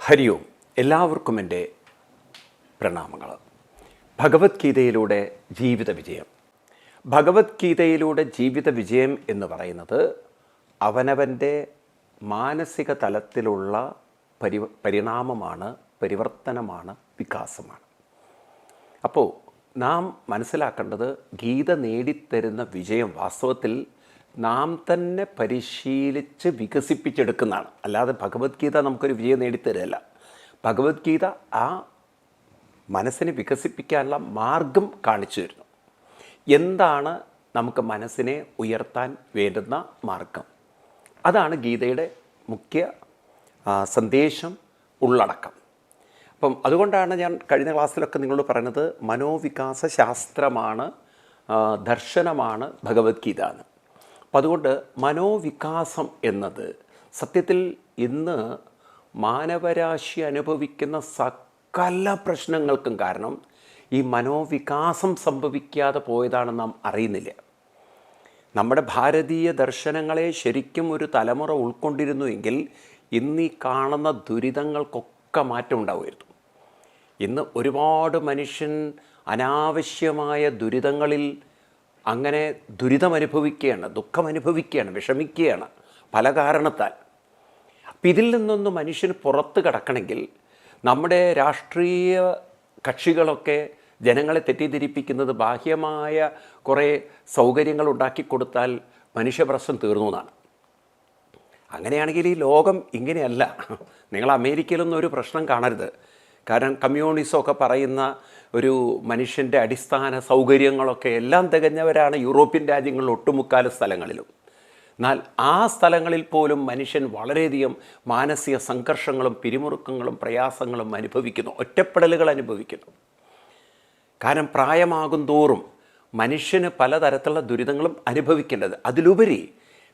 ഹരി ഓം. എല്ലാവർക്കും എൻ്റെ പ്രണാമങ്ങൾ. ഭഗവത്ഗീതയിലൂടെ ജീവിത വിജയം. ഭഗവത്ഗീതയിലൂടെ ജീവിത വിജയം എന്ന് പറയുന്നത് അവനവൻ്റെ മാനസിക തലത്തിലുള്ള പരിണാമമാണ്, പരിവർത്തനമാണ്, വികാസമാണ്. അപ്പോൾ നാം മനസ്സിലാക്കേണ്ടത് ഗീത നേടിത്തരുന്ന വിജയം വാസ്തവത്തിൽ നാം തന്നെ പരിശീലിച്ച് വികസിപ്പിച്ചെടുക്കുന്നതാണ്. അല്ലാതെ ഭഗവത്ഗീത നമുക്കൊരു വിജയം നേടിത്തരില്ല. ഭഗവത്ഗീത ആ മനസ്സിനെ വികസിപ്പിക്കാനുള്ള മാർഗം കാണിച്ചു തരുന്നു. എന്താണ് നമുക്ക് മനസ്സിനെ ഉയർത്താൻ വേണ്ടുന്ന മാർഗം? അതാണ് ഗീതയുടെ മുഖ്യ സന്ദേശം, ഉള്ളടക്കം. അപ്പം അതുകൊണ്ടാണ് ഞാൻ കഴിഞ്ഞ ക്ലാസ്സിലൊക്കെ നിങ്ങളോട് പറയുന്നത് മനോവികാസ ശാസ്ത്രമാണ്, ദർശനമാണ് ഭഗവത്ഗീത എന്ന്. അപ്പം അതുകൊണ്ട് മനോവികാസം എന്നത് സത്യത്തിൽ ഇന്ന് മാനവരാശി അനുഭവിക്കുന്ന സകല പ്രശ്നങ്ങൾക്കും കാരണം ഈ മനോവികാസം സംഭവിക്കാതെ പോയതാണെന്ന് നാം അറിയുന്നില്ല. നമ്മുടെ ഭാരതീയ ദർശനങ്ങളെ ശരിക്കും ഒരു തലമുറ ഉൾക്കൊണ്ടിരുന്നുവെങ്കിൽ ഇന്ന് ഈ കാണുന്ന ദുരിതങ്ങൾക്കൊക്കെ മാറ്റം ഉണ്ടാവുമായിരുന്നു. ഇന്ന് ഒരുപാട് മനുഷ്യൻ അനാവശ്യമായ ദുരിതങ്ങളിൽ അങ്ങനെ ദുരിതമനുഭവിക്കുകയാണ്, ദുഃഖമനുഭവിക്കുകയാണ്, വിഷമിക്കുകയാണ് പല കാരണത്താൽ. അപ്പം ഇതിൽ നിന്നൊന്ന് മനുഷ്യന് പുറത്ത് കടക്കണമെങ്കിൽ നമ്മുടെ രാഷ്ട്രീയ കക്ഷികളൊക്കെ ജനങ്ങളെ തെറ്റിദ്ധരിപ്പിക്കുന്നത് ബാഹ്യമായ കുറേ സൗകര്യങ്ങൾ ഉണ്ടാക്കിക്കൊടുത്താൽ മനുഷ്യപ്രശ്നം തീർന്നു എന്നാണ്. അങ്ങനെയാണെങ്കിൽ ഈ ലോകം ഇങ്ങനെയല്ല. നിങ്ങൾ അമേരിക്കയിലൊന്നും ഒരു പ്രശ്നം കാണരുത്. കാരണം കമ്മ്യൂണിസമൊക്കെ പറയുന്ന ഒരു മനുഷ്യൻ്റെ അടിസ്ഥാന സൗകര്യങ്ങളൊക്കെ എല്ലാം തികഞ്ഞവരാണ് യൂറോപ്യൻ രാജ്യങ്ങളിൽ ഒട്ടുമുക്കാല സ്ഥലങ്ങളിലും. എന്നാൽ ആ സ്ഥലങ്ങളിൽ പോലും മനുഷ്യൻ വളരെയധികം മാനസിക സംഘർഷങ്ങളും പിരിമുറുക്കങ്ങളും പ്രയാസങ്ങളും അനുഭവിക്കുന്നു, ഒറ്റപ്പെടലുകൾ അനുഭവിക്കുന്നു. കാരണം പ്രായമാകും തോറും മനുഷ്യന് പലതരത്തിലുള്ള ദുരിതങ്ങളും അനുഭവിക്കേണ്ടത്. അതിലുപരി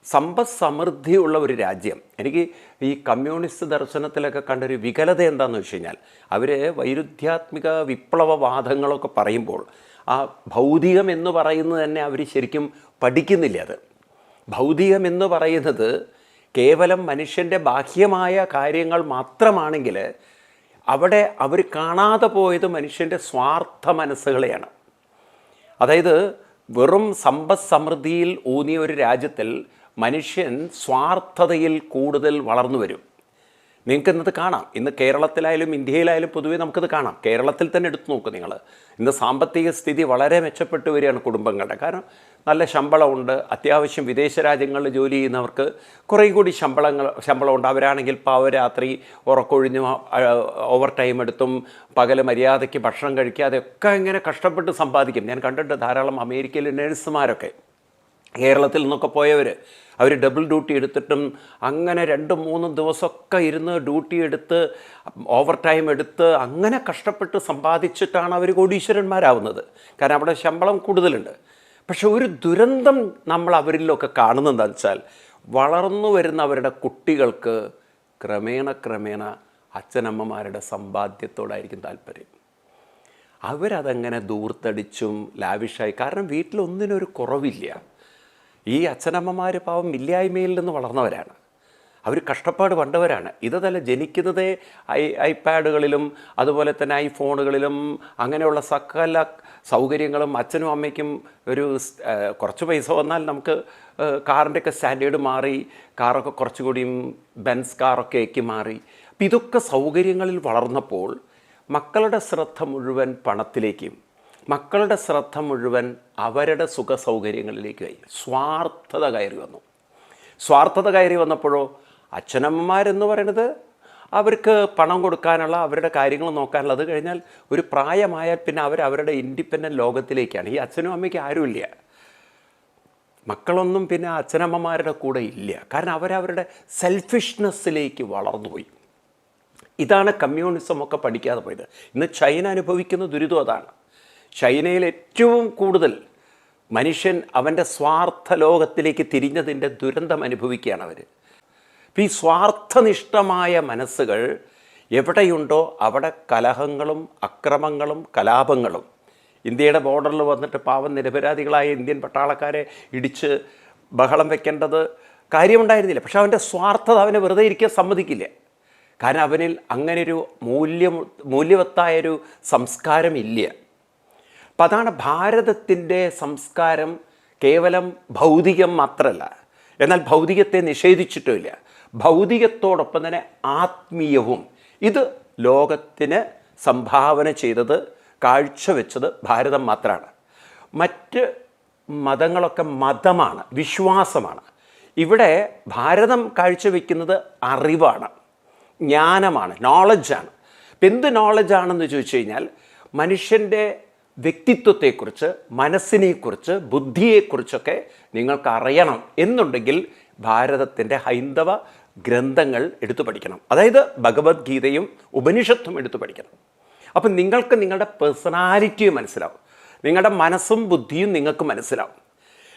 സമ്പദ് സമൃദ്ധിയുള്ള ഒരു രാജ്യം. എനിക്ക് ഈ കമ്മ്യൂണിസ്റ്റ് ദർശനത്തിലൊക്കെ കണ്ടൊരു വികലത എന്താണെന്ന് വെച്ച് കഴിഞ്ഞാൽ അവർ വൈരുദ്ധ്യാത്മിക വിപ്ലവവാദങ്ങളൊക്കെ പറയുമ്പോൾ ആ ഭൗതികം എന്ന് പറയുന്നത് തന്നെ അവർ ശരിക്കും പഠിക്കുന്നില്ല. അത് ഭൗതികം എന്ന് പറയുന്നത് കേവലം മനുഷ്യൻ്റെ ബാഹ്യമായ കാര്യങ്ങൾ മാത്രമാണെങ്കിൽ അവിടെ അവർ കാണാതെ പോയത് മനുഷ്യൻ്റെ സ്വാർത്ഥ മനസ്സുകളെയാണ്. അതായത് വെറും സമ്പദ് സമൃദ്ധിയിൽ ഊന്നിയ ഒരു രാജ്യത്തിൽ മനുഷ്യൻ സ്വാർത്ഥതയിൽ കൂടുതൽ വളർന്നു വരും. നിങ്ങൾക്കിന്നത് കാണാം. ഇന്ന് കേരളത്തിലായാലും ഇന്ത്യയിലായാലും പൊതുവേ നമുക്കത് കാണാം. കേരളത്തിൽ തന്നെ എടുത്തു നോക്കും നിങ്ങൾ. ഇന്ന് സാമ്പത്തിക സ്ഥിതി വളരെ മെച്ചപ്പെട്ടു വരികയാണ് കുടുംബങ്ങളുടെ. കാരണം നല്ല ശമ്പളമുണ്ട്. അത്യാവശ്യം വിദേശ രാജ്യങ്ങളിൽ ജോലി ചെയ്യുന്നവർക്ക് കുറേ കൂടി ശമ്പളമുണ്ട്. അവരാണെങ്കിൽ പാവരാത്രി ഉറക്കൊഴിഞ്ഞും ഓവർ ടൈം എടുത്തും പകൽ മര്യാദയ്ക്ക് ഭക്ഷണം കഴിക്കാതെയൊക്കെ ഇങ്ങനെ കഷ്ടപ്പെട്ട് സമ്പാദിക്കും. ഞാൻ കണ്ടിട്ട് ധാരാളം അമേരിക്കയിലെ നഴ്സുമാരൊക്കെ കേരളത്തിൽ നിന്നൊക്കെ പോയവർ അവർ ഡബിൾ ഡ്യൂട്ടി എടുത്തിട്ടും അങ്ങനെ 2-3 ദിവസമൊക്കെ ഇരുന്ന് ഡ്യൂട്ടി എടുത്ത് ഓവർ ടൈം എടുത്ത് അങ്ങനെ കഷ്ടപ്പെട്ട് സമ്പാദിച്ചിട്ടാണ് അവർ കോടീശ്വരന്മാരാവുന്നത്. കാരണം അവിടെ ശമ്പളം കൂടുതലുണ്ട്. പക്ഷെ ഒരു ദുരന്തം നമ്മൾ അവരിലൊക്കെ കാണുന്നതെന്താണെന്ന് വെച്ചാൽ വളർന്നു വരുന്ന അവരുടെ കുട്ടികൾക്ക് ക്രമേണ അച്ഛനമ്മമാരുടെ സമ്പാദ്യത്തോടായിരിക്കും താല്പര്യം. അവരതങ്ങനെ ദൂർത്തടിച്ചും ലാവിഷായി. കാരണം വീട്ടിലൊന്നിനൊരു കുറവില്ല. ഈ അച്ഛനമ്മമാർ പാവം ഇല്ലായ്മയിൽ നിന്ന് വളർന്നവരാണ്. അവർ കഷ്ടപ്പാട് കണ്ടവരാണ്. ഇതല്ല ജനിക്കുന്നതേ ഐപാഡുകളിലും അതുപോലെ തന്നെ ഐഫോണുകളിലും അങ്ങനെയുള്ള സകല സൗകര്യങ്ങളും അച്ഛനും അമ്മയ്ക്കും ഒരു കുറച്ച് പൈസ വന്നാൽ നമുക്ക് കാറിൻ്റെയൊക്കെ സ്റ്റാൻഡേർഡ് മാറി, കാറൊക്കെ കുറച്ചുകൂടിയും ബെൻസ് കാറൊക്കെ ആക്കി മാറി. അപ്പം ഇതൊക്കെ സൗകര്യങ്ങളിൽ വളർന്നപ്പോൾ മക്കളുടെ ശ്രദ്ധ മുഴുവൻ പണത്തിലേക്കും മക്കളുടെ ശ്രദ്ധ മുഴുവൻ അവരുടെ സുഖ സൗകര്യങ്ങളിലേക്കായി. സ്വാർത്ഥത കയറി വന്നപ്പോഴോ അച്ഛനമ്മമാരെന്ന് പറയുന്നത് അവർക്ക് പണം കൊടുക്കാനുള്ള അവരുടെ കാര്യങ്ങൾ നോക്കാനുള്ള, അത് കഴിഞ്ഞാൽ ഒരു പ്രായമായാൽ പിന്നെ അവരുടെ ഇൻഡിപെൻഡൻറ്റ് ലോകത്തിലേക്കാണ്. ഈ അച്ഛനും അമ്മയ്ക്ക് ആരുമില്ല. മക്കളൊന്നും പിന്നെ അച്ഛനമ്മമാരുടെ കൂടെ ഇല്ല. കാരണം അവരവരുടെ സെൽഫിഷ്നെസ്സിലേക്ക് വളർന്നുപോയി. ഇതാണ് കമ്മ്യൂണിസമൊക്കെ പഠിക്കാതെ പോയത്. ഇന്ന് ചൈന അനുഭവിക്കുന്ന ദുരിതം അതാണ്. ചൈനയിൽ ഏറ്റവും കൂടുതൽ മനുഷ്യൻ അവൻ്റെ സ്വാർത്ഥ ലോകത്തിലേക്ക് തിരിഞ്ഞതിൻ്റെ ദുരന്തം അനുഭവിക്കുകയാണ് അവർ. അപ്പോൾ ഈ സ്വാർത്ഥനിഷ്ഠമായ മനസ്സുകൾ എവിടെയുണ്ടോ അവിടെ കലഹങ്ങളും അക്രമങ്ങളും കലാപങ്ങളും. ഇന്ത്യയുടെ ബോർഡറിൽ വന്നിട്ട് പാവം നിരപരാധികളായ ഇന്ത്യൻ പട്ടാളക്കാരെ ഇടിച്ച് ബഹളം വെക്കേണ്ടത് കാര്യമുണ്ടായിരുന്നില്ല. പക്ഷെ അവൻ്റെ സ്വാർത്ഥത അവനെ വെറുതെ ഇരിക്കാൻ സമ്മതിക്കില്ല. കാരണം അവനിൽ അങ്ങനൊരു മൂല്യവത്തായൊരു സംസ്കാരമില്ല. അപ്പം അതാണ് ഭാരതത്തിൻ്റെ സംസ്കാരം. കേവലം ഭൗതികം മാത്രമല്ല, എന്നാൽ ഭൗതികത്തെ നിഷേധിച്ചിട്ടുമില്ല. ഭൗതികത്തോടൊപ്പം തന്നെ ആത്മീയവും. ഇത് ലോകത്തിന് സംഭാവന ചെയ്തത്, കാഴ്ചവെച്ചത് ഭാരതം മാത്രമാണ്. മറ്റ് മതങ്ങളൊക്കെ മതമാണ്, വിശ്വാസമാണ്. ഇവിടെ ഭാരതം കാഴ്ചവെക്കുന്നത് അറിവാണ്, ജ്ഞാനമാണ്, നോളജാണ്. ഇപ്പം എന്ത് നോളജാണെന്ന് ചോദിച്ചു കഴിഞ്ഞാൽ മനുഷ്യൻ്റെ വ്യക്തിത്വത്തെക്കുറിച്ച്, മനസ്സിനെക്കുറിച്ച്, ബുദ്ധിയെക്കുറിച്ചൊക്കെ നിങ്ങൾക്ക് അറിയണം എന്നുണ്ടെങ്കിൽ ഭാരതത്തിൻ്റെ ഹൈന്ദവ ഗ്രന്ഥങ്ങൾ എടുത്തു പഠിക്കണം. അതായത് ഭഗവത്ഗീതയും ഉപനിഷത്തും എടുത്തു പഠിക്കണം. അപ്പം നിങ്ങൾക്ക് നിങ്ങളുടെ പേഴ്സണാലിറ്റിയും മനസ്സിലാവും, നിങ്ങളുടെ മനസ്സും ബുദ്ധിയും നിങ്ങൾക്ക് മനസ്സിലാവും.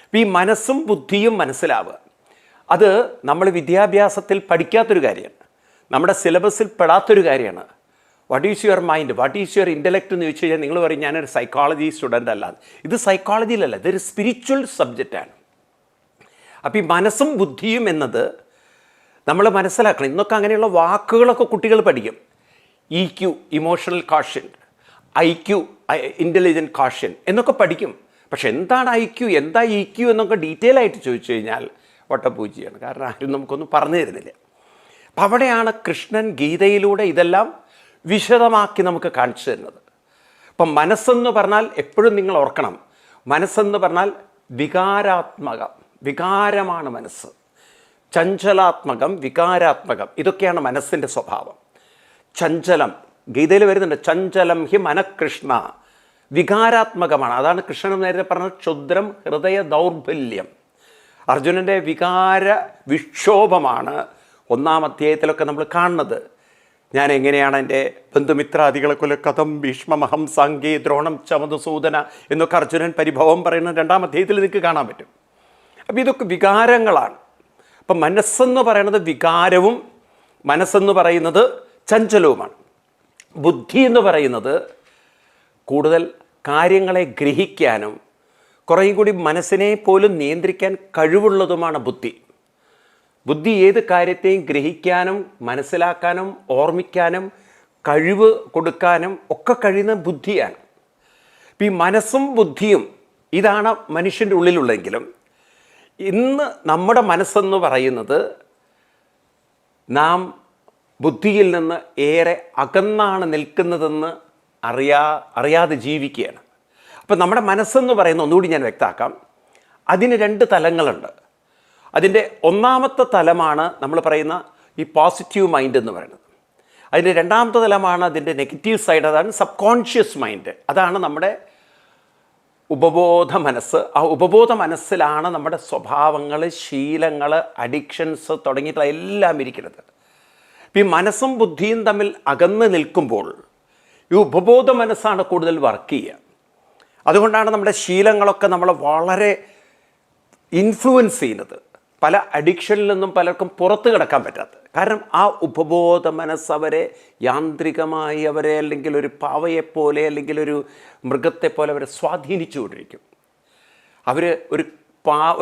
അപ്പം ഈ മനസ്സും ബുദ്ധിയും മനസ്സിലാവുക, അത് നമ്മൾ വിദ്യാഭ്യാസത്തിൽ പഠിക്കാത്തൊരു കാര്യമാണ്, നമ്മുടെ സിലബസിൽ പെടാത്തൊരു കാര്യമാണ്. What is your mind, what is your intellect എന്ന് ചോദിച്ചു കഴിഞ്ഞാൽ നിങ്ങൾ പറയും ഞാനൊരു സൈക്കോളജി സ്റ്റുഡൻ്റ് അല്ല. ഇത് സൈക്കോളജിയിലല്ല, ഇതൊരു സ്പിരിച്വൽ സബ്ജക്റ്റാണ്. അപ്പോൾ ഈ മനസ്സും ബുദ്ധിയും എന്നത് നമ്മൾ മനസ്സിലാക്കണം. ഇന്നൊക്കെ അങ്ങനെയുള്ള വാക്കുകളൊക്കെ കുട്ടികൾ പഠിക്കും. EQ emotional quotient, IQ intelligent quotient എന്നൊക്കെ പഠിക്കും. പക്ഷെ എന്താണ് IQ, എന്താ EQ എന്നൊക്കെ ഡീറ്റെയിൽ ആയിട്ട് ചോദിച്ചു കഴിഞ്ഞാൽ വട്ടപൂജ്യമാണ്. കാരണം ആരും നമുക്കൊന്നും പറഞ്ഞു തരുന്നില്ല. അപ്പം അവിടെയാണ് കൃഷ്ണൻ ഗീതയിലൂടെ ഇതെല്ലാം വിശദമാക്കി നമുക്ക് കാണിച്ചു തരുന്നത്. അപ്പം മനസ്സെന്ന് പറഞ്ഞാൽ എപ്പോഴും നിങ്ങൾ ഓർക്കണം, മനസ്സെന്ന് പറഞ്ഞാൽ വികാരാത്മകം, വികാരമാണ് മനസ്സ്. ചഞ്ചലാത്മകം, വികാരാത്മകം, ഇതൊക്കെയാണ് മനസ്സിൻ്റെ സ്വഭാവം. ചഞ്ചലം, ഗീതയിൽ വരുന്നുണ്ട്, ചഞ്ചലം ഹി മനഃകൃഷ്ണ, വികാരാത്മകമാണ്. അതാണ് കൃഷ്ണൻ നേരത്തെ പറഞ്ഞത് ക്ഷുദ്രം ഹൃദയ ദൗർബല്യം. അർജുനൻ്റെ വികാര വിക്ഷോഭമാണ് 1-ാം അധ്യായത്തിലൊക്കെ നമ്മൾ കാണുന്നത്. ഞാൻ എങ്ങനെയാണ് എൻ്റെ ബന്ധുമിത്രാദികളെ കൊല്ല കഥം ഭീഷ്മമഹം സാങ്കേ ദ്രോണം ചമതുസൂദന എന്നൊക്കെ അർജുനൻ പരിഭവം പറയുന്നത് 2-ാം അധ്യായത്തിൽ നിങ്ങൾക്ക് കാണാൻ പറ്റും. അപ്പം ഇതൊക്കെ വികാരങ്ങളാണ്. അപ്പം മനസ്സെന്ന് പറയുന്നത് വികാരവും, മനസ്സെന്ന് പറയുന്നത് ചഞ്ചലവുമാണ്. ബുദ്ധി എന്ന് പറയുന്നത് കൂടുതൽ കാര്യങ്ങളെ ഗ്രഹിക്കാനും കുറേയും കൂടി മനസ്സിനെ പോലും നിയന്ത്രിക്കാൻ കഴിവുള്ളതുമാണ് ബുദ്ധി. ബുദ്ധി ഏത് കാര്യത്തെയും ഗ്രഹിക്കാനും മനസ്സിലാക്കാനും ഓർമ്മിക്കാനും കഴിവ് കൊടുക്കാനും ഒക്കെ കഴിയുന്ന ബുദ്ധിയാണ്. ഈ മനസ്സും ബുദ്ധിയും ഇതാണ് മനുഷ്യൻ്റെ ഉള്ളിലുള്ളെങ്കിലും ഇന്ന് നമ്മുടെ മനസ്സെന്ന് പറയുന്നത് നാം ബുദ്ധിയിൽ നിന്ന് ഏറെ അകന്നാണ് നിൽക്കുന്നതെന്ന് അറിയാതെ ജീവിക്കുകയാണ്. അപ്പം നമ്മുടെ മനസ്സെന്ന് പറയുന്ന, ഒന്നുകൂടി ഞാൻ വ്യക്തമാക്കാം, അതിന് 2 തലങ്ങളുണ്ട്. അതിൻ്റെ 1-ാമത്തെ തലമാണ് നമ്മൾ പറയുന്ന ഈ പോസിറ്റീവ് മൈൻഡ് എന്ന് പറയുന്നത്. അതിൻ്റെ 2-ാമത്തെ തലമാണ് അതിൻ്റെ നെഗറ്റീവ് സൈഡ്, അതാണ് സബ് കോൺഷ്യസ് മൈൻഡ്. അതാണ് നമ്മുടെ ഉപബോധ മനസ്സ്. ആ ഉപബോധ മനസ്സിലാണ് നമ്മുടെ സ്വഭാവങ്ങൾ, ശീലങ്ങൾ, അഡിക്ഷൻസ് തുടങ്ങിയിട്ടുള്ള എല്ലാം ഇരിക്കുന്നത്. ഈ മനസ്സും ബുദ്ധിയും തമ്മിൽ അകന്ന് നിൽക്കുമ്പോൾ ഈ ഉപബോധ മനസ്സാണ് കൂടുതൽ വർക്ക് ചെയ്യുക. അതുകൊണ്ടാണ് നമ്മുടെ ശീലങ്ങളൊക്കെ നമ്മളെ വളരെ ഇൻഫ്ലുവൻസ് ചെയ്യുന്നത്. പല അഡിക്ഷനിൽ നിന്നും പലർക്കും പുറത്ത് കിടക്കാൻ പറ്റാത്തത് കാരണം ആ ഉപബോധ മനസ്സ് അവരെ യാന്ത്രികമായി, അവരെ അല്ലെങ്കിൽ ഒരു പാവയെപ്പോലെ അല്ലെങ്കിൽ ഒരു മൃഗത്തെപ്പോലെ അവരെ സ്വാധീനിച്ചുകൊണ്ടിരിക്കും. അവർ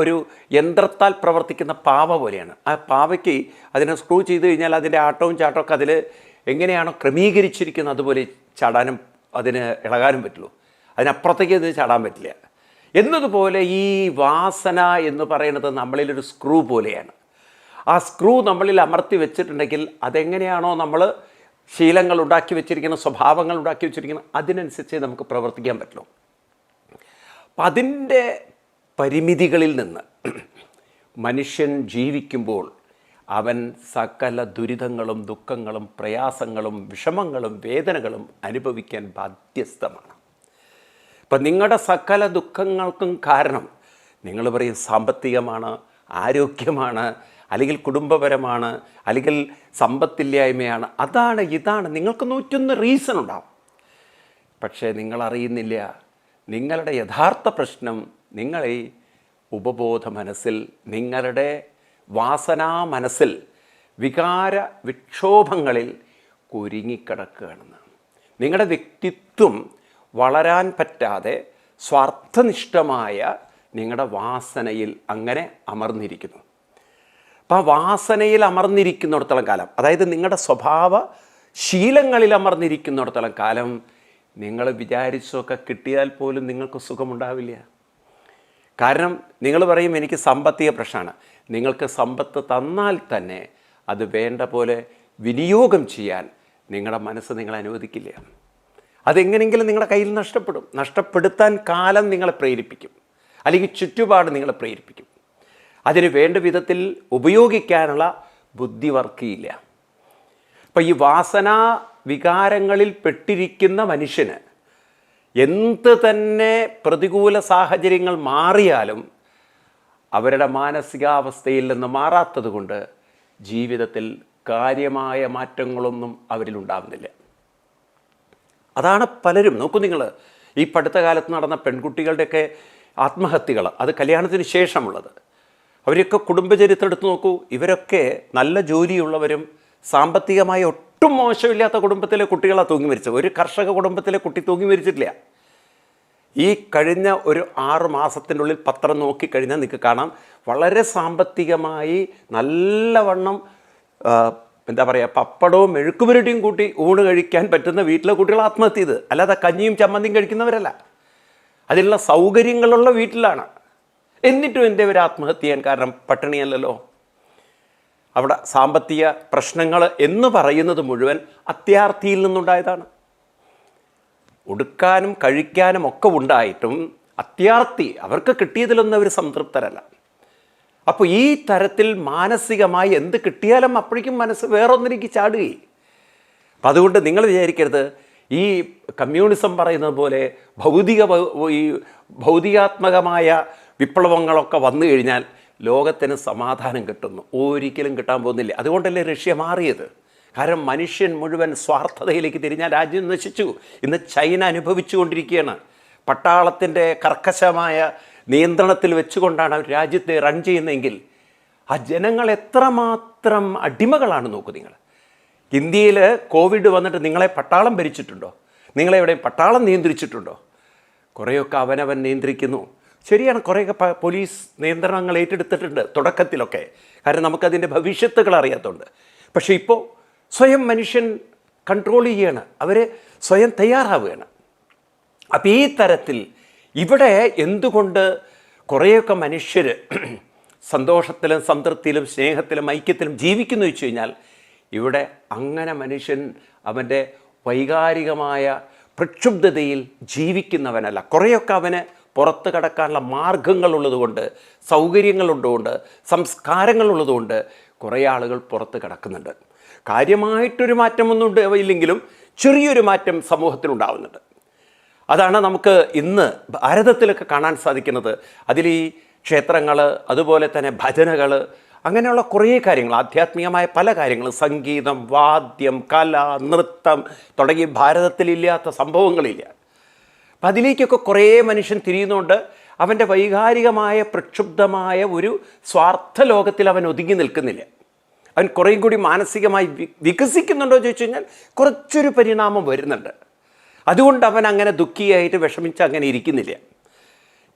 ഒരു യന്ത്രത്താൽ പ്രവർത്തിക്കുന്ന പാവ പോലെയാണ്. ആ പാവയ്ക്ക് അതിനെ സ്ക്രൂ ചെയ്ത് കഴിഞ്ഞാൽ അതിൻ്റെ ആട്ടവും ചാട്ടമൊക്കെ അതിൽ എങ്ങനെയാണോ ക്രമീകരിച്ചിരിക്കുന്നത് അതുപോലെ ചാടാനും അതിന് ഇളകാനും പറ്റുള്ളൂ. അതിനപ്പുറത്തേക്ക് ഇത് ചാടാൻ പറ്റില്ല. എന്നതുപോലെ ഈ വാസന എന്ന് പറയുന്നത് നമ്മളിലൊരു സ്ക്രൂ പോലെയാണ്. ആ സ്ക്രൂ നമ്മളിൽ അമർത്തി വെച്ചിട്ടുണ്ടെങ്കിൽ അതെങ്ങനെയാണോ നമ്മൾ ശീലങ്ങൾ ഉണ്ടാക്കി വെച്ചിരിക്കുന്ന, സ്വഭാവങ്ങൾ ഉണ്ടാക്കി വെച്ചിരിക്കുന്നത്, അതിനനുസരിച്ച് നമുക്ക് പ്രവർത്തിക്കാൻ പറ്റുള്ളൂ. അപ്പം അതിൻ്റെ പരിമിതികളിൽ നിന്ന് മനുഷ്യൻ ജീവിക്കുമ്പോൾ അവൻ സകല ദുരിതങ്ങളും ദുഃഖങ്ങളും പ്രയാസങ്ങളും വിഷമങ്ങളും വേദനകളും അനുഭവിക്കാൻ ബാധ്യസ്ഥമാണ്. ഇപ്പം നിങ്ങളുടെ സകല ദുഃഖങ്ങൾക്കും കാരണം നിങ്ങൾ പറയും സാമ്പത്തികമാണ്, ആരോഗ്യമാണ്, അല്ലെങ്കിൽ കുടുംബപരമാണ്, അല്ലെങ്കിൽ സമ്പത്തില്ലായ്മയാണ്, അതാണ് ഇതാണ്. നിങ്ങൾക്ക് 101 റീസൺ ഉണ്ടാവും. പക്ഷേ നിങ്ങളറിയുന്നില്ല നിങ്ങളുടെ യഥാർത്ഥ പ്രശ്നം നിങ്ങളെ ഉപബോധ മനസ്സിൽ, നിങ്ങളുടെ വാസനാ മനസ്സിൽ, വികാര വിക്ഷോഭങ്ങളിൽ കുരുങ്ങിക്കിടക്കുകയാണെന്ന്. നിങ്ങളുടെ വ്യക്തിത്വം വളരാൻ പറ്റാതെ സ്വാർത്ഥനിഷ്ഠമായ നിങ്ങളുടെ വാസനയിൽ അങ്ങനെ അമർന്നിരിക്കുന്നു. അപ്പം ആ വാസനയിൽ അമർന്നിരിക്കുന്നിടത്തോളം കാലം, അതായത് നിങ്ങളുടെ സ്വഭാവ ശീലങ്ങളിൽ അമർന്നിരിക്കുന്നിടത്തോളം കാലം നിങ്ങൾ വിചാരിച്ചൊക്കെ കിട്ടിയാൽ പോലും നിങ്ങൾക്ക് സുഖമുണ്ടാവില്ല. കാരണം നിങ്ങൾ പറയും എനിക്ക് സാമ്പത്തിക പ്രശ്നമാണ്. നിങ്ങൾക്ക് സമ്പത്ത് തന്നാൽ തന്നെ അത് വേണ്ട പോലെ വിനിയോഗം ചെയ്യാൻ നിങ്ങളുടെ മനസ്സ് നിങ്ങളെ അനുവദിക്കില്ല. അതെങ്ങനെയെങ്കിലും നിങ്ങളുടെ കയ്യിൽ നഷ്ടപ്പെടും. നഷ്ടപ്പെടുത്താൻ കാലം നിങ്ങളെ പ്രേരിപ്പിക്കും, അല്ലെങ്കിൽ ചുറ്റുപാട് നിങ്ങളെ പ്രേരിപ്പിക്കും. അതിന് വേണ്ട വിധത്തിൽ ഉപയോഗിക്കാനുള്ള ബുദ്ധി വർക്കിയില്ല. അപ്പം ഈ വാസനാ വികാരങ്ങളിൽ പെട്ടിരിക്കുന്ന മനുഷ്യന് എന്ത് തന്നെ പ്രതികൂല സാഹചര്യങ്ങൾ മാറിയാലും അവരുടെ മാനസികാവസ്ഥയിൽ നിന്ന് മാറാത്തത് കൊണ്ട് ജീവിതത്തിൽ കാര്യമായ മാറ്റങ്ങളൊന്നും അവരിലുണ്ടാവുന്നില്ല. അതാണ് പലരും നോക്കൂ, നിങ്ങൾ ഈ അടുത്ത കാലത്ത് നടന്ന പെൺകുട്ടികളുടെയൊക്കെ ആത്മഹത്യകൾ, അത് കല്യാണത്തിന് ശേഷമുള്ളത്, അവരൊക്കെ കുടുംബചരിത്രം എടുത്ത് നോക്കൂ. ഇവരൊക്കെ നല്ല ജോലിയുള്ളവരും സാമ്പത്തികമായി ഒട്ടും മോശമില്ലാത്ത കുടുംബത്തിലെ കുട്ടികളാണ് തൂങ്ങി മരിച്ചത്. ഒരു കർഷക കുടുംബത്തിലെ കുട്ടി തൂങ്ങി മരിച്ചിട്ടില്ല. ഈ കഴിഞ്ഞ ഒരു 6 മാസത്തിനുള്ളിൽ പത്രം നോക്കിക്കഴിഞ്ഞാൽ നിങ്ങൾക്ക് കാണാം, വളരെ സാമ്പത്തികമായി നല്ലവണ്ണം എന്താ പറയുക, പപ്പടവും മെഴുക്കുപുരട്ടിയും കൂട്ടി ഊണ് കഴിക്കാൻ പറ്റുന്ന വീട്ടിലെ കുട്ടികൾ ആത്മഹത്യ ചെയ്ത്, അല്ലാതെ കഞ്ഞിയും ചമ്മന്തിയും കഴിക്കുന്നവരല്ല. അതിനുള്ള സൗകര്യങ്ങളുള്ള വീട്ടിലാണ്. എന്നിട്ടും എൻ്റെ ഒരു ആത്മഹത്യ ചെയ്യാൻ കാരണം പട്ടിണിയല്ലല്ലോ. അവിടെ സാമ്പത്തിക പ്രശ്നങ്ങൾ എന്ന് പറയുന്നത് മുഴുവൻ അത്യാർത്തിയിൽ നിന്നുണ്ടായതാണ്. ഉടുക്കാനും കഴിക്കാനും ഒക്കെ ഉണ്ടായിട്ടും അത്യാർത്തി, അവർക്ക് കിട്ടിയതിലൊന്നും അവർ സംതൃപ്തരല്ല. അപ്പോൾ ഈ തരത്തിൽ മാനസികമായി എന്ത് കിട്ടിയാലും അപ്പോഴേക്കും മനസ്സ് വേറൊന്നിലേക്ക് ചാടുകയും. അപ്പം അതുകൊണ്ട് നിങ്ങൾ വിചാരിക്കരുത് ഈ കമ്മ്യൂണിസം പറയുന്നത് പോലെ ഭൗതികാത്മകമായ വിപ്ലവങ്ങളൊക്കെ വന്നു കഴിഞ്ഞാൽ ലോകത്തിന് സമാധാനം കിട്ടുന്നു. ഒരിക്കലും കിട്ടാൻ പോകുന്നില്ല. അതുകൊണ്ടല്ലേ റഷ്യ മാറിയത്. കാരണം മനുഷ്യൻ മുഴുവൻ സ്വാർത്ഥതയിലേക്ക് തിരിഞ്ഞാൽ രാജ്യം നശിച്ചു. ഇന്ന് ചൈന അനുഭവിച്ചു കൊണ്ടിരിക്കുകയാണ്. പട്ടാളത്തിൻ്റെ കർക്കശമായ നിയന്ത്രണത്തിൽ വെച്ചുകൊണ്ടാണ് അവർ രാജ്യത്തെ റൺ ചെയ്യുന്നതെങ്കിൽ ആ ജനങ്ങൾ എത്രമാത്രം അടിമകളാണ് നോക്കൂ നിങ്ങൾ. ഇന്ത്യയിൽ കോവിഡ് വന്നിട്ട് നിങ്ങളെ പട്ടാളം ഭരിച്ചിട്ടുണ്ടോ? നിങ്ങളെ എവിടെയും പട്ടാളം നിയന്ത്രിച്ചിട്ടുണ്ടോ? കുറേയൊക്കെ അവനവൻ നിയന്ത്രിക്കുന്നു. ശരിയാണ്, കുറേയൊക്കെ പോലീസ് നിയന്ത്രണങ്ങൾ ഏറ്റെടുത്തിട്ടുണ്ട് തുടക്കത്തിലൊക്കെ, കാരണം നമുക്കതിൻ്റെ ഭവിഷ്യത്തുകൾ അറിയാത്തതുകൊണ്ട്. പക്ഷേ ഇപ്പോൾ സ്വയം മനുഷ്യൻ കൺട്രോൾ ചെയ്യുകയാണ്, അവർ സ്വയം തയ്യാറാവുകയാണ്. അപ്പം ഈ തരത്തിൽ ഇവിടെ എന്തുകൊണ്ട് കുറേയൊക്കെ മനുഷ്യർ സന്തോഷത്തിലും സംതൃപ്തിയിലും സ്നേഹത്തിലും ഐക്യത്തിലും ജീവിക്കുന്നു വെച്ച് കഴിഞ്ഞാൽ, ഇവിടെ അങ്ങനെ മനുഷ്യൻ അവൻ്റെ വൈകാരികമായ പ്രക്ഷുബ്ധതയിൽ ജീവിക്കുന്നവനല്ല. കുറേയൊക്കെ അവന് പുറത്ത് കടക്കാനുള്ള മാർഗങ്ങളുള്ളതുകൊണ്ട്, സൗകര്യങ്ങളുള്ളതുകൊണ്ട്, സംസ്കാരങ്ങളുള്ളതുകൊണ്ട് കുറേ ആളുകൾ പുറത്ത് കിടക്കുന്നുണ്ട്. കാര്യമായിട്ടൊരു മാറ്റമൊന്നും ഇല്ലെങ്കിലും ചെറിയൊരു മാറ്റം സമൂഹത്തിലുണ്ടാവുന്നുണ്ട്. അതാണ് നമുക്ക് ഇന്ന് ഭാരതത്തിലൊക്കെ കാണാൻ സാധിക്കുന്നത്. അതിൽ ഈ ക്ഷേത്രങ്ങൾ, അതുപോലെ തന്നെ ഭജനകൾ, അങ്ങനെയുള്ള കുറേ കാര്യങ്ങൾ, ആധ്യാത്മികമായ പല കാര്യങ്ങളും, സംഗീതം, വാദ്യം, കല, നൃത്തം തുടങ്ങി ഭാരതത്തിലില്ലാത്ത സംഭവങ്ങളില്ല. അപ്പം അതിലേക്കൊക്കെ കുറേ മനുഷ്യൻ തിരിയുന്നുകൊണ്ട് അവൻ്റെ വൈകാരികമായ പ്രക്ഷുബ്ധമായ ഒരു സ്വാർത്ഥ ലോകത്തിൽ അവൻ ഒതുങ്ങി നിൽക്കുന്നില്ല. അവൻ കുറേയും കൂടി മാനസികമായി വികസിക്കുന്നുണ്ടോ എന്ന് ചോദിച്ചു കഴിഞ്ഞാൽ കുറച്ചൊരു പരിണാമം വരുന്നുണ്ട്. അതുകൊണ്ട് അവൻ അങ്ങനെ ദുഃഖിയായിട്ട് വിഷമിച്ച് അങ്ങനെ ഇരിക്കുന്നില്ല.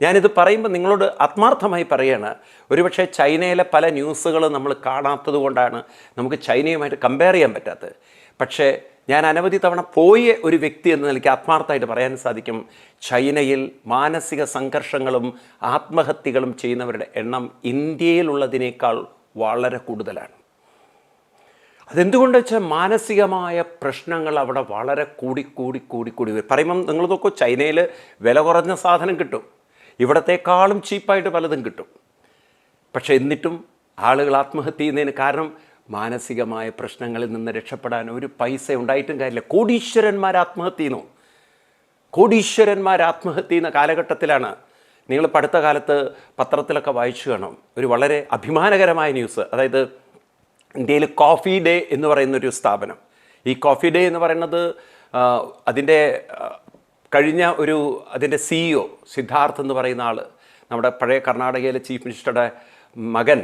ഞാനിത് പറയുമ്പോൾ നിങ്ങളോട് ആത്മാർത്ഥമായി പറയുകയാണ്, ഒരുപക്ഷെ ചൈനയിലെ പല ന്യൂസുകൾ നമ്മൾ കാണാത്തത് കൊണ്ടാണ് നമുക്ക് ചൈനയുമായിട്ട് കമ്പയർ ചെയ്യാൻ പറ്റാത്തത്. പക്ഷേ ഞാൻ അനവധി തവണ പോയ ഒരു വ്യക്തി എന്ന നിലയ്ക്ക് ആത്മാർത്ഥമായിട്ട് പറയാൻ സാധിക്കും, ചൈനയിൽ മാനസിക സംഘർഷങ്ങളും ആത്മഹത്യകളും ചെയ്യുന്നവരുടെ എണ്ണം ഇന്ത്യയിലുള്ളതിനേക്കാൾ വളരെ കൂടുതലാണ്. അതെന്തുകൊണ്ട് വെച്ചാൽ മാനസികമായ പ്രശ്നങ്ങൾ അവിടെ വളരെ കൂടി വരും. പറയുമ്പം നിങ്ങൾ നോക്കൂ, ചൈനയിൽ വില കുറഞ്ഞ സാധനം കിട്ടും, ഇവിടത്തേക്കാളും ചീപ്പായിട്ട് പലതും കിട്ടും. പക്ഷേ എന്നിട്ടും ആളുകൾ ആത്മഹത്യ ചെയ്യുന്നതിന് കാരണം മാനസികമായ പ്രശ്നങ്ങളിൽ നിന്ന് രക്ഷപ്പെടാൻ ഒരു പൈസ ഉണ്ടായിട്ടും കാര്യമില്ല. കോടീശ്വരന്മാർ ആത്മഹത്യ ചെയ്യുന്ന കാലഘട്ടത്തിലാണ്. നിങ്ങൾ അടുത്ത കാലത്ത് പത്രത്തിലൊക്കെ വായിച്ചു കാണും ഒരു വളരെ അഭിമാനകരമായ ന്യൂസ്. അതായത് ഇന്ത്യയിൽ കോഫി ഡേ എന്ന് പറയുന്നൊരു സ്ഥാപനം, ഈ കോഫി ഡേ എന്ന് പറയുന്നത് അതിൻ്റെ കഴിഞ്ഞ അതിൻ്റെ CEO സിദ്ധാർത്ഥ് എന്ന് പറയുന്ന ആൾ, നമ്മുടെ പഴയ കർണാടകയിലെ ചീഫ് മിനിസ്റ്ററുടെ മകൻ,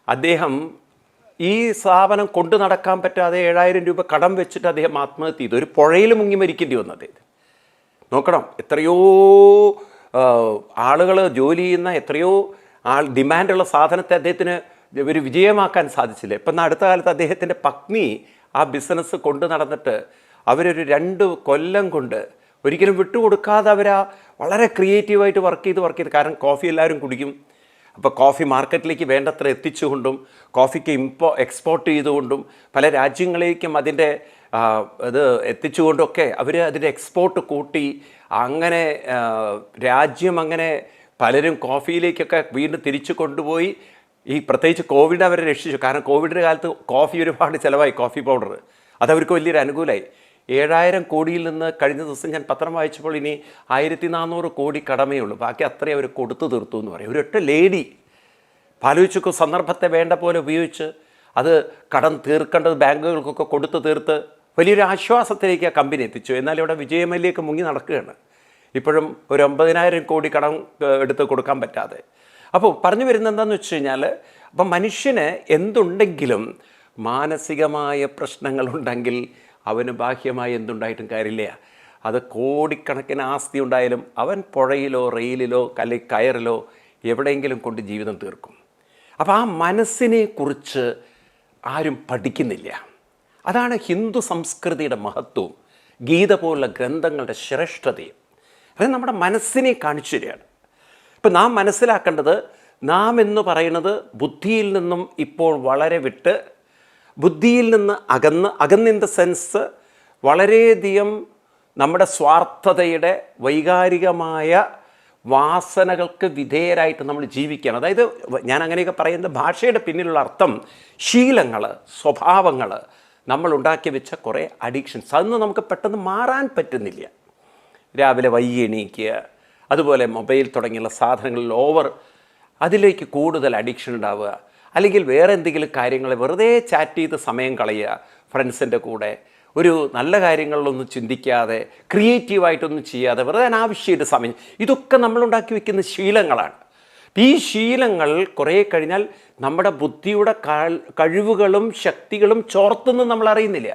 അദ്ദേഹം ഈ സ്ഥാപനം കൊണ്ടു നടക്കാൻ പറ്റാതെ 7000 രൂപ കടം വെച്ചിട്ട് അദ്ദേഹം ആത്മഹത്യ ചെയ്തു. ഒരു പുഴയിൽ മുങ്ങി മരിക്കേണ്ടി വന്നു അദ്ദേഹം. നോക്കണം, എത്രയോ ആളുകൾ ജോലി ചെയ്യുന്ന, എത്രയോ ഡിമാൻഡുള്ള സാധനത്തെ അദ്ദേഹത്തിന് ഒരു വിജയമാക്കാൻ സാധിച്ചില്ല. ഇപ്പം അടുത്ത കാലത്ത് അദ്ദേഹത്തിൻ്റെ പത്നി ആ ബിസിനസ് കൊണ്ടു നടന്നിട്ട് അവരൊരു 2 കൊല്ലം കൊണ്ട് ഒരിക്കലും വിട്ടുകൊടുക്കാതെ അവരാ വളരെ ക്രിയേറ്റീവായിട്ട് വർക്ക് ചെയ്ത് കാരണം കോഫി എല്ലാവരും കുടിക്കും. അപ്പോൾ കോഫി മാർക്കറ്റിലേക്ക് വേണ്ടത്ര എത്തിച്ചുകൊണ്ടും കോഫിക്ക് എക്സ്പോർട്ട് ചെയ്തുകൊണ്ടും പല രാജ്യങ്ങളിലേക്കും അതിൻ്റെ ഇത് എത്തിച്ചുകൊണ്ടൊക്കെ അവർ അതിൻ്റെ എക്സ്പോർട്ട് കൂട്ടി അങ്ങനെ രാജ്യം അങ്ങനെ പലരും കോഫിയിലേക്കൊക്കെ വീണ്ടും തിരിച്ചു കൊണ്ടുപോയി. ഈ പ്രത്യേകിച്ച് കോവിഡ് അവരെ രക്ഷിച്ചു. കാരണം കോവിഡിൻ്റെ കാലത്ത് കോഫി ഒരുപാട് ചിലവായി, കോഫി പൗഡർ. അതവർക്ക് വലിയൊരു അനുകൂലമായി. 7000 കോടിയിൽ നിന്ന് കഴിഞ്ഞ ദിവസം ഞാൻ പത്രം വായിച്ചപ്പോൾ ഇനി 1400 കോടി കടമേ ഉള്ളൂ. ബാക്കി അത്രയും അവർ കൊടുത്തു തീർത്തു എന്ന് പറയും. ഒരൊറ്റ ലേഡി ആലോചിച്ചു, സന്ദർഭത്തെ വേണ്ട പോലെ ഉപയോഗിച്ച് അത് കടം തീർക്കേണ്ടത് ബാങ്കുകൾക്കൊക്കെ കൊടുത്തു തീർത്ത് വലിയൊരു ആശ്വാസത്തിലേക്ക് ആ കമ്പനി എത്തിച്ചു. എന്നാൽ ഇവിടെ വിജയമല്യൊക്കെ മുങ്ങി നടക്കുകയാണ്. ഇപ്പോഴും ഒരു 90,000 കോടി കടം എടുത്ത് കൊടുക്കാൻ പറ്റാതെ. അപ്പോൾ പറഞ്ഞു വരുന്നത് എന്താണെന്ന് വെച്ച് കഴിഞ്ഞാൽ, അപ്പം മനുഷ്യന് എന്തുണ്ടെങ്കിലും മാനസികമായ പ്രശ്നങ്ങളുണ്ടെങ്കിൽ അവന് ബാഹ്യമായി എന്തുണ്ടായിട്ടും കാര്യമില്ല. അത് കോടിക്കണക്കിന് ആസ്തി ഉണ്ടായാലും അവൻ പുഴയിലോ റെയിലിലോ അല്ലെങ്കിൽ കയറിലോ എവിടെയെങ്കിലും കൊണ്ട് ജീവിതം തീർക്കും. അപ്പോൾ ആ മനസ്സിനെ കുറിച്ച് ആരും പഠിക്കുന്നില്ല. അതാണ് ഹിന്ദു സംസ്കൃതിയുടെ മഹത്വവും ഗീത പോലുള്ള ഗ്രന്ഥങ്ങളുടെ ശ്രേഷ്ഠതയും. അത് നമ്മുടെ മനസ്സിനെ കാണിച്ചു തരികയാണ്. ഇപ്പം നാം മനസ്സിലാക്കേണ്ടത്, നാം എന്ന് പറയുന്നത് ബുദ്ധിയിൽ നിന്നും ഇപ്പോൾ വളരെ വിട്ട്, ബുദ്ധിയിൽ നിന്ന് അകന്ന് ഇൻ ദ സെൻസ് വളരെയധികം നമ്മുടെ സ്വാർത്ഥതയുടെ വൈകാരികമായ വാസനകൾക്ക് വിധേയരായിട്ട് നമ്മൾ ജീവിക്കുകയാണ്. അതായത് ഞാൻ അങ്ങനെയൊക്കെ പറയുന്നത് ഭാഷയുടെ പിന്നിലുള്ള അർത്ഥം ശീലങ്ങൾ, സ്വഭാവങ്ങൾ, നമ്മൾ ഉണ്ടാക്കി വെച്ച കുറേ അഡിക്ഷൻസ്. അതൊന്നും നമുക്ക് പെട്ടെന്ന് മാറാൻ പറ്റുന്നില്ല. രാവിലെ വൈകി എണീക്കുക, അതുപോലെ മൊബൈൽ തുടങ്ങിയുള്ള സാധനങ്ങളിൽ അതിലേക്ക് കൂടുതൽ അഡിക്ഷൻ ഉണ്ടാവുക, അല്ലെങ്കിൽ വേറെ എന്തെങ്കിലും കാര്യങ്ങൾ വെറുതെ ചാറ്റ് ചെയ്ത് സമയം കളയുക ഫ്രണ്ട്സിൻ്റെ കൂടെ, ഒരു നല്ല കാര്യങ്ങളിലൊന്നും ചിന്തിക്കാതെ ക്രിയേറ്റീവായിട്ടൊന്നും ചെയ്യാതെ വെറുതെ അനാവശ്യമായിട്ട് സമയം, ഇതൊക്കെ നമ്മളുണ്ടാക്കി വയ്ക്കുന്ന ശീലങ്ങളാണ്. ഈ ശീലങ്ങൾ കുറേ കഴിഞ്ഞാൽ നമ്മുടെ ബുദ്ധിയുടെ കഴിവുകളും ശക്തികളും ചോർത്തൊന്നും നമ്മൾ അറിയുന്നില്ല.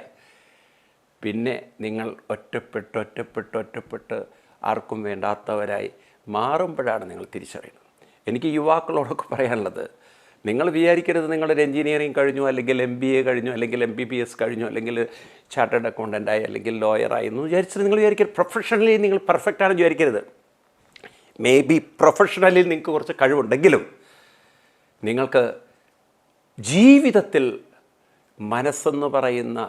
പിന്നെ നിങ്ങൾ ഒറ്റപ്പെട്ട് ആർക്കും വേണ്ടാത്തവരായി മാറുമ്പോഴാണ് നിങ്ങൾ തിരിച്ചറിയുന്നത്. എനിക്ക് യുവാക്കളോടൊക്കെ പറയാനുള്ളത്, നിങ്ങൾ വിചാരിക്കരുത് നിങ്ങളൊരു എൻജിനീയറിംഗ് കഴിഞ്ഞു, അല്ലെങ്കിൽ MBA കഴിഞ്ഞു, അല്ലെങ്കിൽ MBBS കഴിഞ്ഞു, അല്ലെങ്കിൽ ചാർട്ടേഡ് അക്കൗണ്ടൻ്റായി, അല്ലെങ്കിൽ ലോയറായി എന്ന് വിചാരിച്ചത് നിങ്ങൾ വിചാരിക്കരുത്. പ്രൊഫഷണലി നിങ്ങൾ പെർഫെക്റ്റ് ആണെന്ന് വിചാരിക്കരുത്. മേ ബി പ്രൊഫഷണലി നിങ്ങൾക്ക് കുറച്ച് കഴിവുണ്ടെങ്കിലും നിങ്ങൾക്ക് ജീവിതത്തിൽ മനസ്സെന്ന് പറയുന്ന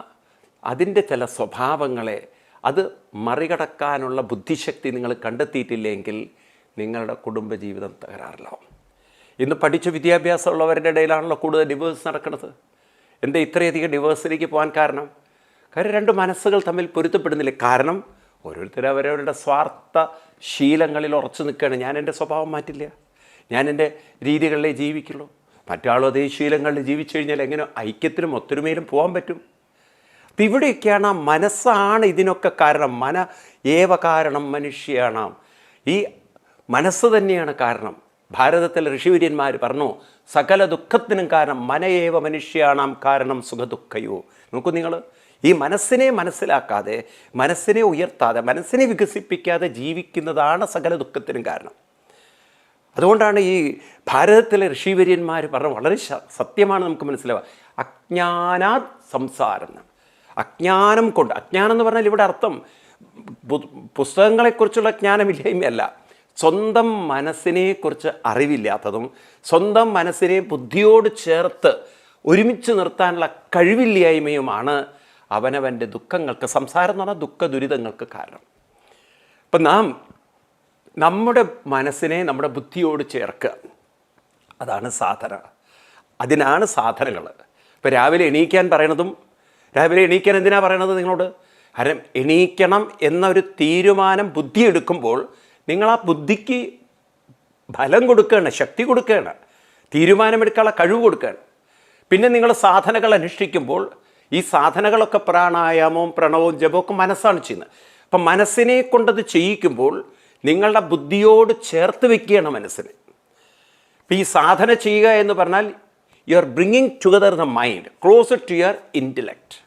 അതിൻ്റെ ചില സ്വഭാവങ്ങളെ അത് മറികടക്കാനുള്ള ബുദ്ധിശക്തി നിങ്ങൾ കണ്ടെത്തിയിട്ടില്ലെങ്കിൽ നിങ്ങളുടെ കുടുംബജീവിതം തകരാറിലാവും. ഇന്ന് പഠിച്ച വിദ്യാഭ്യാസമുള്ളവരുടെ ഇടയിലാണല്ലോ കൂടുതൽ ഡിവേഴ്സ് നടക്കുന്നത്. എന്താ ഇത്രയധികം ഡിവേഴ്സിലേക്ക് പോകാൻ കാരണം? കാര്യം 2 മനസ്സുകൾ തമ്മിൽ പൊരുത്തപ്പെടുന്നില്ല. കാരണം ഓരോരുത്തരും അവരവരുടെ സ്വാർത്ഥ ശീലങ്ങളിൽ ഉറച്ചു നിൽക്കുകയാണ്. ഞാൻ എൻ്റെ സ്വഭാവം മാറ്റില്ല, ഞാൻ എൻ്റെ രീതികളിലേ ജീവിക്കുള്ളൂ. മറ്റാളും അതേ ശീലങ്ങളിൽ ജീവിച്ചു കഴിഞ്ഞാൽ എങ്ങനെ ഐക്യത്തിനും ഒത്തൊരുമയിലും പോകാൻ പറ്റും? അപ്പം ഇവിടെയൊക്കെയാണ് മനസ്സാണ് ഇതിനൊക്കെ കാരണം. ഏവ കാരണം മനുഷ്യാണാം, ഈ മനസ്സ് തന്നെയാണ് കാരണം. ഭാരതത്തിലെ ഋഷിവര്യന്മാർ പറഞ്ഞു, സകല ദുഃഖത്തിനും കാരണം മനയേവ മനുഷ്യാണാം കാരണം സുഖദുഃഖയോ. നോക്കൂ, നിങ്ങൾ ഈ മനസ്സിനെ മനസ്സിലാക്കാതെ, മനസ്സിനെ ഉയർത്താതെ, മനസ്സിനെ വികസിപ്പിക്കാതെ ജീവിക്കുന്നതാണ് സകല ദുഃഖത്തിനും കാരണം. അതുകൊണ്ടാണ് ഈ ഭാരതത്തിലെ ഋഷിവര്യന്മാർ പറഞ്ഞ വളരെ സത്യമാണ് നമുക്ക് മനസ്സിലാവുക. അജ്ഞാനാത് സംസാരം. അജ്ഞാനം കൊണ്ട്, അജ്ഞാനം എന്ന് പറഞ്ഞാൽ ഇവിടെ അർത്ഥം പുസ്തകങ്ങളെക്കുറിച്ചുള്ള ജ്ഞാനമില്ലായ്മയല്ല, സ്വന്തം മനസ്സിനെക്കുറിച്ച് അറിവില്ലാത്തതും സ്വന്തം മനസ്സിനെ ബുദ്ധിയോട് ചേർത്ത് ഒരുമിച്ച് നിർത്താനുള്ള കഴിവില്ലായ്മയുമാണ് അവനവൻ്റെ ദുഃഖങ്ങൾക്ക്, സംസാരം എന്ന് പറഞ്ഞാൽ ദുഃഖ ദുരിതങ്ങൾക്ക് കാരണം. അപ്പം നാം നമ്മുടെ മനസ്സിനെ നമ്മുടെ ബുദ്ധിയോട് ചേർക്കുക, അതാണ് സാധന. അതിനാണ് സാധനങ്ങൾ. ഇപ്പോൾ രാവിലെ എണീക്കാൻ പറയണതും, രാവിലെ എണീക്കാൻ എന്തിനാണ് പറയണത് നിങ്ങളോട്? കാരണം എണീക്കണം എന്നൊരു തീരുമാനം ബുദ്ധി എടുക്കുമ്പോൾ നിങ്ങൾ ആ ബുദ്ധിക്ക് ബലം കൊടുക്കുകയാണ്, ശക്തി കൊടുക്കുകയാണ്, തീരുമാനമെടുക്കാനുള്ള കഴിവ് കൊടുക്കുകയാണ്. പിന്നെ നിങ്ങൾ സാധനകൾ അനുഷ്ഠിക്കുമ്പോൾ ഈ സാധനകളൊക്കെ പ്രാണായാമവും പ്രണവവും ജപമൊക്കെ മനസ്സാണ് ചെയ്യുന്നത്. അപ്പം മനസ്സിനെ കൊണ്ടത് ചെയ്യിക്കുമ്പോൾ നിങ്ങളുടെ ബുദ്ധിയോട് ചേർത്ത് വയ്ക്കുകയാണ് മനസ്സിനെ. അപ്പം ഈ സാധന ചെയ്യുക എന്ന് പറഞ്ഞാൽ you are bringing together the mind closer to your intellect.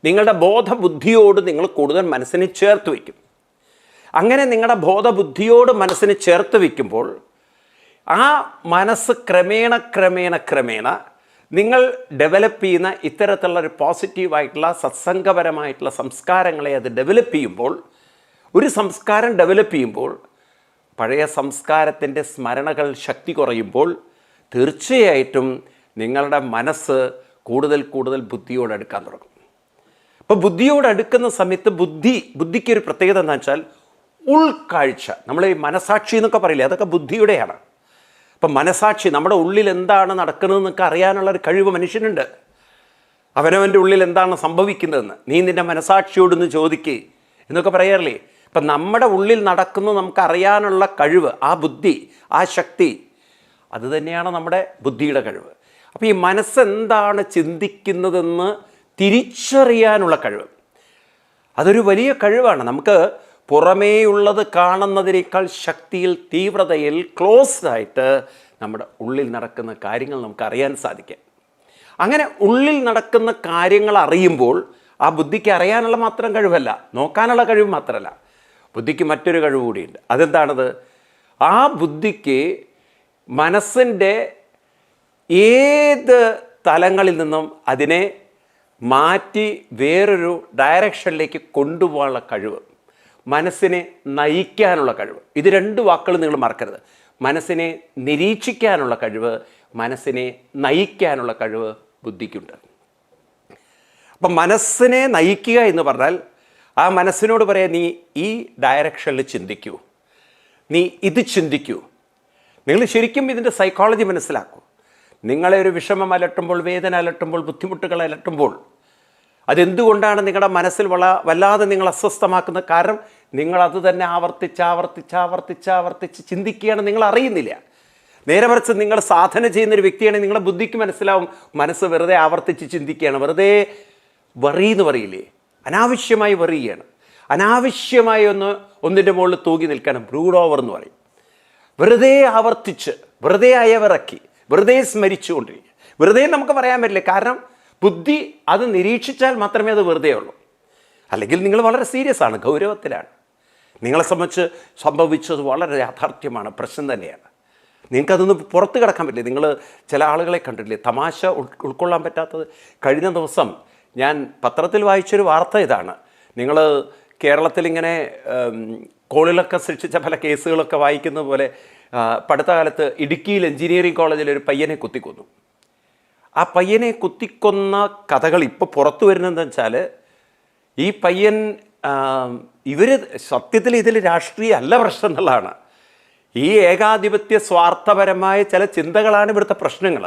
നിങ്ങളുടെ ബോധബുദ്ധിയോട് നിങ്ങൾ കൂടുതൽ മനസ്സിനെ ചേർത്ത് വയ്ക്കും. അങ്ങനെ നിങ്ങളുടെ ബോധബുദ്ധിയോട് മനസ്സിനെ ചേർത്ത് വയ്ക്കുമ്പോൾ ആ മനസ്സ് ക്രമേണ നിങ്ങൾ ഡെവലപ്പ് ചെയ്യുന്ന ഇത്തരത്തിലുള്ളൊരു പോസിറ്റീവായിട്ടുള്ള സത്സംഗപരമായിട്ടുള്ള സംസ്കാരങ്ങളെ അത് ഡെവലപ്പ് ചെയ്യുമ്പോൾ, ഒരു സംസ്കാരം ഡെവലപ്പ് ചെയ്യുമ്പോൾ പഴയ സംസ്കാരത്തിൻ്റെ സ്മരണകൾ ശക്തി കുറയുമ്പോൾ തീർച്ചയായിട്ടും നിങ്ങളുടെ മനസ്സ് കൂടുതൽ ബുദ്ധിയോടടുക്കാൻ തുടങ്ങും. അപ്പോൾ ബുദ്ധിയോടടുക്കുന്ന സമയത്ത് ബുദ്ധിക്കൊരു പ്രത്യേകത എന്താ വെച്ചാൽ ഉൾക്കാഴ്ച. നമ്മൾ ഈ മനസാക്ഷി എന്നൊക്കെ പറയില്ലേ, അതൊക്കെ ബുദ്ധിയുടെയാണ്. അപ്പം മനസാക്ഷി, നമ്മുടെ ഉള്ളിൽ എന്താണ് നടക്കുന്നതെന്നൊക്കെ അറിയാനുള്ളൊരു കഴിവ് മനുഷ്യനുണ്ട്. അവനവൻ്റെ ഉള്ളിൽ എന്താണ് സംഭവിക്കുന്നതെന്ന് നീ നിൻ്റെ മനസാക്ഷിയോടൊന്ന് ചോദിക്കുക എന്നൊക്കെ പറയാറില്ലേ. അപ്പം നമ്മുടെ ഉള്ളിൽ നടക്കുന്നത് നമുക്കറിയാനുള്ള കഴിവ്, ആ ബുദ്ധി, ആ ശക്തി, അത് തന്നെയാണ് നമ്മുടെ ബുദ്ധിയുടെ കഴിവ്. അപ്പോൾ ഈ മനസ്സെന്താണ് ചിന്തിക്കുന്നതെന്ന് തിരിച്ചറിയാനുള്ള കഴിവ്, അതൊരു വലിയ കഴിവാണ്. നമുക്ക് പുറമേയുള്ളത് കാണുന്നതിനേക്കാൾ ശക്തിയിൽ, തീവ്രതയിൽ, ക്ലോസ്ഡായിട്ട് നമ്മുടെ ഉള്ളിൽ നടക്കുന്ന കാര്യങ്ങൾ നമുക്ക് അറിയാൻ സാധിക്കും. അങ്ങനെ ഉള്ളിൽ നടക്കുന്ന കാര്യങ്ങൾ അറിയുമ്പോൾ ആ ബുദ്ധിക്ക് അറിയാനുള്ള മാത്രം കഴിവല്ല, നോക്കാനുള്ള കഴിവ് മാത്രമല്ല, ബുദ്ധിക്ക് മറ്റൊരു കഴിവ് കൂടിയുണ്ട്. അതെന്താണത്? ആ ബുദ്ധിക്ക് മനസ്സിൻ്റെ ഏത് തലങ്ങളിൽ നിന്നും അതിനെ മാറ്റി വേറൊരു ഡയറക്ഷനിലേക്ക് കൊണ്ടുപോകാനുള്ള കഴിവ്, മനസ്സിനെ നയിക്കാനുള്ള കഴിവ്. ഇത് രണ്ട് വാക്കുകൾ നിങ്ങൾ മറക്കരുത്. മനസ്സിനെ നിരീക്ഷിക്കാനുള്ള കഴിവ്, മനസ്സിനെ നയിക്കാനുള്ള കഴിവ് ബുദ്ധിക്കുണ്ട്. അപ്പം മനസ്സിനെ നയിക്കുക എന്ന് പറഞ്ഞാൽ ആ മനസ്സിനോട് പറയാം, നീ ഈ ഡയറക്ഷനിൽ ചിന്തിക്കൂ, നീ ഇത് ചിന്തിക്കൂ. നിങ്ങൾ ശരിക്കും ഇതിൻ്റെ സൈക്കോളജി മനസ്സിലാക്കൂ. നിങ്ങളെ ഒരു വിഷമം അലട്ടുമ്പോൾ, വേദന അലട്ടുമ്പോൾ, ബുദ്ധിമുട്ടുകൾ അലട്ടുമ്പോൾ അതെന്തുകൊണ്ടാണ് നിങ്ങളുടെ മനസ്സിൽ വല്ലാതെ നിങ്ങൾ അസ്വസ്ഥമാക്കുന്നത്? കാരണം നിങ്ങളത് തന്നെ ആവർത്തിച്ച് ചിന്തിക്കുകയാണ്, നിങ്ങൾ അറിയുന്നില്ല. നേരെ മറിച്ച് നിങ്ങൾ സാധന ചെയ്യുന്നൊരു വ്യക്തിയാണെങ്കിൽ നിങ്ങളുടെ ബുദ്ധിക്ക് മനസ്സിലാവും മനസ്സ് വെറുതെ ആവർത്തിച്ച് ചിന്തിക്കുകയാണ്, വെറുതെ വറി എന്ന് പറയില്ലേ, അനാവശ്യമായി വറിയാണ്, അനാവശ്യമായി ഒന്നിൻ്റെ മുകളിൽ തൂങ്ങി നിൽക്കണം, ബ്രൂഡ് ഓവർ എന്ന് പറയും. വെറുതെ ആവർത്തിച്ച്, വെറുതെ അയവിറക്കി, വെറുതെ സ്മരിച്ചുകൊണ്ടിരിക്കുക. വെറുതെ നമുക്ക് പറയാൻ പറ്റില്ല, കാരണം ബുദ്ധി അത് നിരീക്ഷിച്ചാൽ മാത്രമേ അത് വെറുതെ ഉള്ളൂ. അല്ലെങ്കിൽ നിങ്ങൾ വളരെ സീരിയസ് ആണ്, ഗൗരവത്തിലാണ്. നിങ്ങളെ സംബന്ധിച്ച് സംഭവിച്ചത് വളരെ യാഥാർത്ഥ്യമാണ്, പ്രശ്നം തന്നെയാണ്. നിങ്ങൾക്കതൊന്നും പുറത്ത് കിടക്കാൻ പറ്റില്ല. നിങ്ങൾ ചില ആളുകളെ കണ്ടില്ലേ തമാശ ഉൾക്കൊള്ളാൻ പറ്റാത്തത്. കഴിഞ്ഞ ദിവസം ഞാൻ പത്രത്തിൽ വായിച്ചൊരു വാർത്ത ഇതാണ്. നിങ്ങൾ കേരളത്തിലിങ്ങനെ കോളിലൊക്കെ സൃഷ്ടിച്ച പല കേസുകളൊക്കെ വായിക്കുന്ന പോലെ അടുത്ത കാലത്ത് ഇടുക്കിയിൽ എഞ്ചിനീയറിംഗ് കോളേജിൽ ഒരു പയ്യനെ കുത്തിക്കൊന്നു. ആ പയ്യനെ കുത്തിക്കൊന്ന കഥകൾ ഇപ്പോൾ പുറത്തു വരുന്നതെന്ന് വെച്ചാൽ ഈ പയ്യൻ ഇവർ സത്യത്തിൽ ഇതിൽ രാഷ്ട്രീയ അല്ല പ്രശ്നം എന്നുള്ളതാണ്. ഈ ഏകാധിപത്യ സ്വാർത്ഥപരമായ ചില ചിന്തകളാണ് ഇവിടുത്തെ പ്രശ്നങ്ങൾ.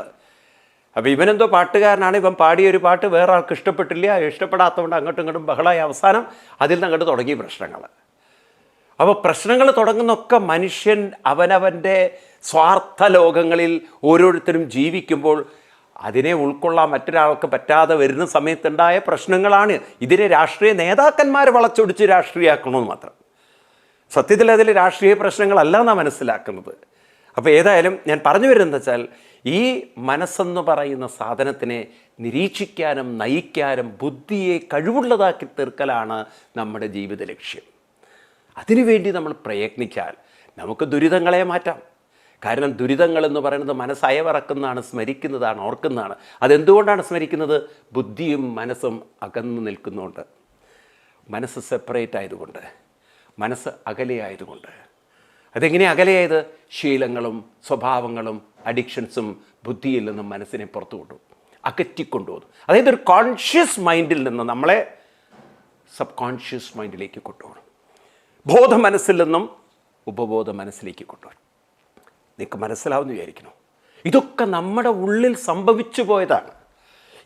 അപ്പോൾ ഇവനെന്തോ പാട്ടുകാരനാണ്, ഇവൻ പാടിയൊരു പാട്ട് വേറെ ആൾക്ക് ഇഷ്ടപ്പെട്ടില്ല, ഇഷ്ടപ്പെടാത്തതുകൊണ്ട് അങ്ങോട്ടും ഇങ്ങോട്ടും ബഹളായ അവസാനം അതിൽ നിന്ന് അങ്ങോട്ട് തുടങ്ങി പ്രശ്നങ്ങൾ. അപ്പോൾ പ്രശ്നങ്ങൾ തുടങ്ങുന്നൊക്കെ മനുഷ്യൻ അവനവൻ്റെ സ്വാർത്ഥ ലോകങ്ങളിൽ ഓരോരുത്തരും ജീവിക്കുമ്പോൾ അതിനെ ഉൾക്കൊള്ളാൻ മറ്റൊരാൾക്ക് പറ്റാതെ വരുന്ന സമയത്തുണ്ടായ പ്രശ്നങ്ങളാണ്. ഇതിനെ രാഷ്ട്രീയ നേതാക്കന്മാർ വളച്ചൊടിച്ച് രാഷ്ട്രീയമാക്കണമെന്ന് മാത്രം. സത്യത്തിൽ അതിൽ രാഷ്ട്രീയ പ്രശ്നങ്ങളല്ല എന്നാണ് മനസ്സിലാക്കുന്നത്. അപ്പോൾ ഏതായാലും ഞാൻ പറഞ്ഞു വരുന്നത് വെച്ചാൽ ഈ മനസ്സെന്ന് പറയുന്ന സാധനത്തിനെ നിരീക്ഷിക്കാനും നയിക്കാനും ബുദ്ധിയെ കഴിവുള്ളതാക്കി തീർക്കലാണ് നമ്മുടെ ജീവിത ലക്ഷ്യം. അതിനുവേണ്ടി നമ്മൾ പ്രയത്നിച്ചാൽ നമുക്ക് ദുരിതങ്ങളെ മാറ്റാം. കാരണം ദുരിതങ്ങളെന്ന് പറയുന്നത് മനസ്സയവിറക്കുന്നതാണ്, സ്മരിക്കുന്നതാണ്, ഓർക്കുന്നതാണ്. അതെന്തുകൊണ്ടാണ് സ്മരിക്കുന്നത്? ബുദ്ധിയും മനസ്സും അകന്നു നിൽക്കുന്നുണ്ട്. മനസ്സ് സെപ്പറേറ്റ് ആയതുകൊണ്ട്, മനസ്സ് അകലെയായതുകൊണ്ട്. അതെങ്ങനെ അകലെയായത്? ശീലങ്ങളും സ്വഭാവങ്ങളും അഡിക്ഷൻസും ബുദ്ധിയിൽ നിന്നും മനസ്സിനെ പുറത്തു കൊണ്ടു അകറ്റിക്കൊണ്ടുപോകുന്നു. അതായത് ഒരു കോൺഷ്യസ് മൈൻഡിൽ നിന്ന് നമ്മളെ സബ് കോൺഷ്യസ് മൈൻഡിലേക്ക് കൊണ്ടുപോകണം. ബോധ മനസ്സിൽ നിന്നും ഉപബോധ മനസ്സിലേക്ക് കൊണ്ടുപോകണം. നിങ്ങൾക്ക് മനസ്സിലാവുമെന്ന് വിചാരിക്കണം. ഇതൊക്കെ നമ്മുടെ ഉള്ളിൽ സംഭവിച്ചു പോയതാണ്.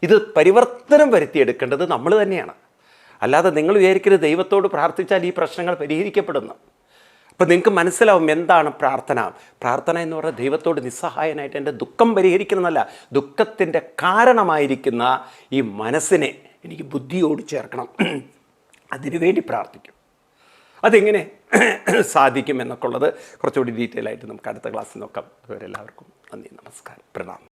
ഇത് പരിവർത്തനം വരുത്തിയെടുക്കേണ്ടത് നമ്മൾ തന്നെയാണ്. അല്ലാതെ നിങ്ങൾ വിചാരിക്കരുത് ദൈവത്തോട് പ്രാർത്ഥിച്ചാൽ ഈ പ്രശ്നങ്ങൾ പരിഹരിക്കപ്പെടുന്നു. അപ്പോൾ നിങ്ങൾക്ക് മനസ്സിലാവും എന്താണ് പ്രാർത്ഥന. പ്രാർത്ഥന എന്ന് പറഞ്ഞാൽ ദൈവത്തോട് നിസ്സഹായനായിട്ട് എൻ്റെ ദുഃഖം പരിഹരിക്കുന്നതല്ല, ദുഃഖത്തിൻ്റെ കാരണമായിരിക്കുന്ന ഈ മനസ്സിനെ എനിക്ക് ബുദ്ധിയോട് ചേർക്കണം, അതിനുവേണ്ടി പ്രാർത്ഥിക്കും. അതെങ്ങനെ സാധിക്കും എന്നൊക്കെ ഉള്ളത് കുറച്ചുകൂടി ഡീറ്റെയിൽ ആയിട്ട് നമുക്ക് അടുത്ത ക്ലാസ്സിൽ നോക്കാം. അതുവരെ എല്ലാവർക്കും നന്ദി, നമസ്കാരം, പ്രണാമം.